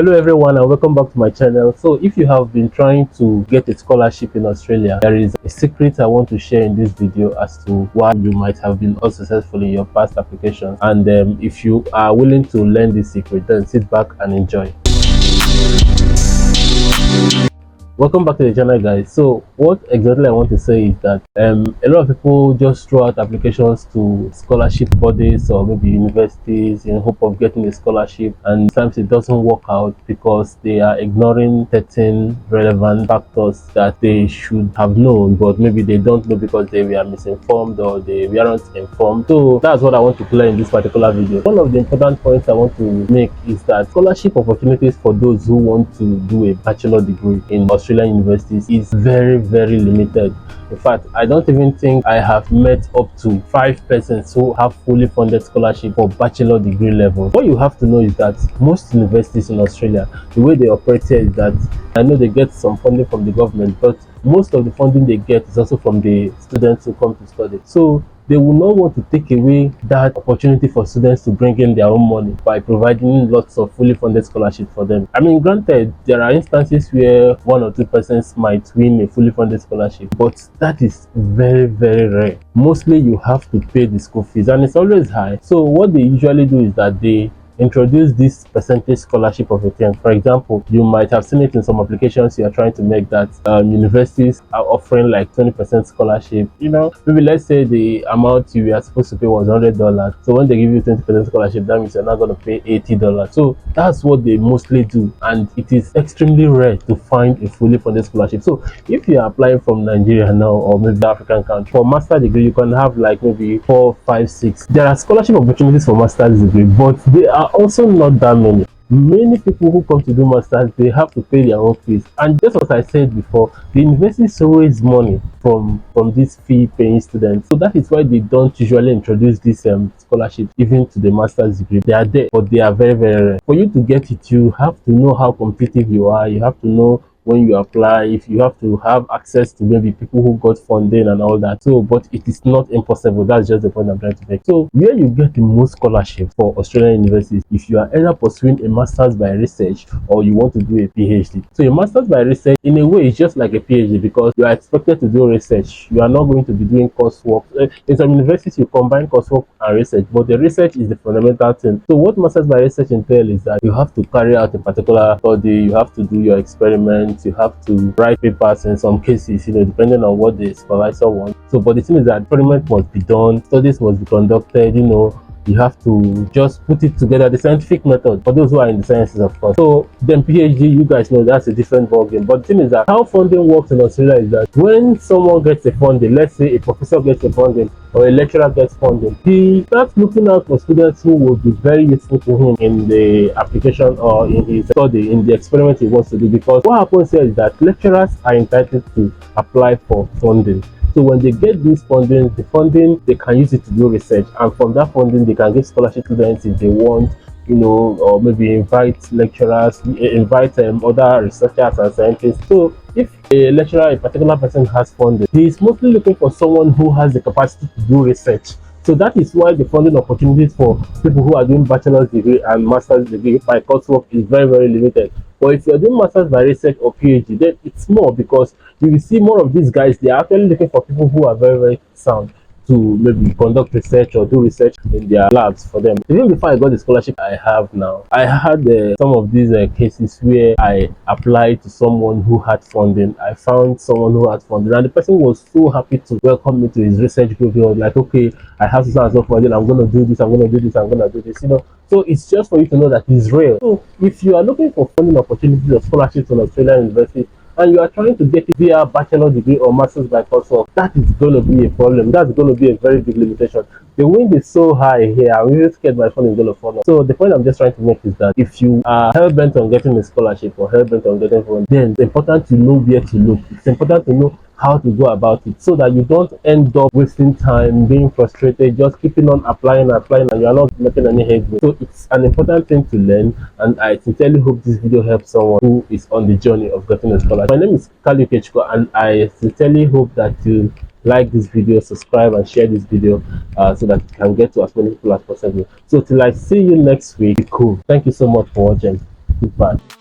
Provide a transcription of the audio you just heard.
Hello everyone and welcome back to my channel. So if you have been trying to get a scholarship in Australia, there is a secret I want to share in this video as to why you might have been unsuccessful in your past applications. And if you are willing to learn this secret, then sit back and enjoy. Welcome back to the channel, guys. So what exactly I want to say is that a lot of people just throw out applications to scholarship bodies or maybe universities in hope of getting a scholarship, and sometimes it doesn't work out because they are ignoring certain relevant factors that they should have known, but maybe they don't know because they were misinformed or they weren't informed. So that's what I want to clear in this particular video. One of the important points I want to make is that scholarship opportunities for those who want to do a bachelor degree in Australian universities is very limited. In fact, I don't even think I have met up to 5 persons who have fully funded scholarship for bachelor degree level. What you have to know is that most universities in Australia, the way they operate here is that I know they get some funding from the government, but most of the funding they get is also from the students who come to study. So they will not want to take away that opportunity for students to bring in their own money by providing lots of fully funded scholarships for them. I mean, granted, there are instances where 1 or 2 persons might win a fully funded scholarship, but that is very rare. Mostly you have to pay the school fees and it's always high. So what they usually do is that they introduce this percentage scholarship of a thing. For example, you might have seen it in some applications you are trying to make that universities are offering like 20% scholarship. You know, maybe let's say the amount you are supposed to pay was $100. So when they give you 20% scholarship, that means you're not going to pay $80. So that's what they mostly do, and it is extremely rare to find a fully funded scholarship. So if you are applying from Nigeria now or maybe the African country for master degree, you can have like maybe 4, 5, 6. There are scholarship opportunities for master's degree, but they are also not that many. Many people who come to do masters, they have to pay their own fees, and just as I said before, the universities raise money from these fee paying students. So that is why they don't usually introduce this scholarship even to the master's degree. They are there, but they are very rare. For you to get it, you have to know how competitive you are. You have to know when you apply, if you have to have access to maybe people who got funding and all that. So but it is not impossible. That's just the point I'm trying to make. So where you get the most scholarship for Australian universities, if you are either pursuing a master's by research or you want to do a PhD. So a master's by research in a way is just like a PhD because you are expected to do research. You are not going to be doing coursework. In some universities you combine coursework and research, but the research is the fundamental thing. So what master's by research entails is that you have to carry out a particular study, you have to do your experiment, you have to write papers in some cases, you know, depending on what the supervisor wants. So but the thing is that experiment must be done, studies must be conducted, you know, you have to just put it together, the scientific method for those who are in the sciences, of course. So then PhD, you guys know that's a different ballgame. But the thing is that how funding works in Australia is that when someone gets a funding, let's say a professor gets a funding or a lecturer gets funding, he starts looking out for students who will be very useful to him in the application or in his study, in the experiment he wants to do. Because what happens here is that lecturers are entitled to apply for funding. So when they get this funding, the funding, they can use it to do research, and from that funding they can give scholarship students if they want, you know, or maybe invite lecturers, invite other researchers and scientists. So if a lecturer, a particular person has funding, he is mostly looking for someone who has the capacity to do research. So that is why the funding opportunities for people who are doing bachelor's degree and master's degree by coursework is very limited. But if you're doing master's by research or PhD, then it's more because you will see more of these guys. They are actually looking for people who are very sound to maybe conduct research or do research in their labs for them. Even before I got the scholarship I have now, I had some of these cases where I applied to someone who had funding. I found someone who had funding, and the person was so happy to welcome me to his research group. He was like, okay, I have so and so funding, I'm going to do this, I'm going to do this, I'm going to do this, you know. So it's just for you to know that it's real. So if you are looking for funding opportunities or scholarships in Australian university, and you are trying to get it via bachelor degree or master's by coursework, that is going to be a problem. That's going to be a very big limitation. The wind is so high here, I'm really scared my phone is going to fall off. So the point I'm just trying to make is that if you are hell-bent on getting a scholarship or hell-bent on getting funding, then it's important to know where to look. It's important to know how to go about it so that you don't end up wasting time, being frustrated, just keeping on applying, and you are not making any headway. So it's an important thing to learn, and I sincerely hope this video helps someone who is on the journey of getting a scholarship. My name is Kali Kechko, and I sincerely hope that you like this video, subscribe and share this video so that it can get to as many people as possible. So till I see you next week, be cool. Thank you so much for watching. too bad.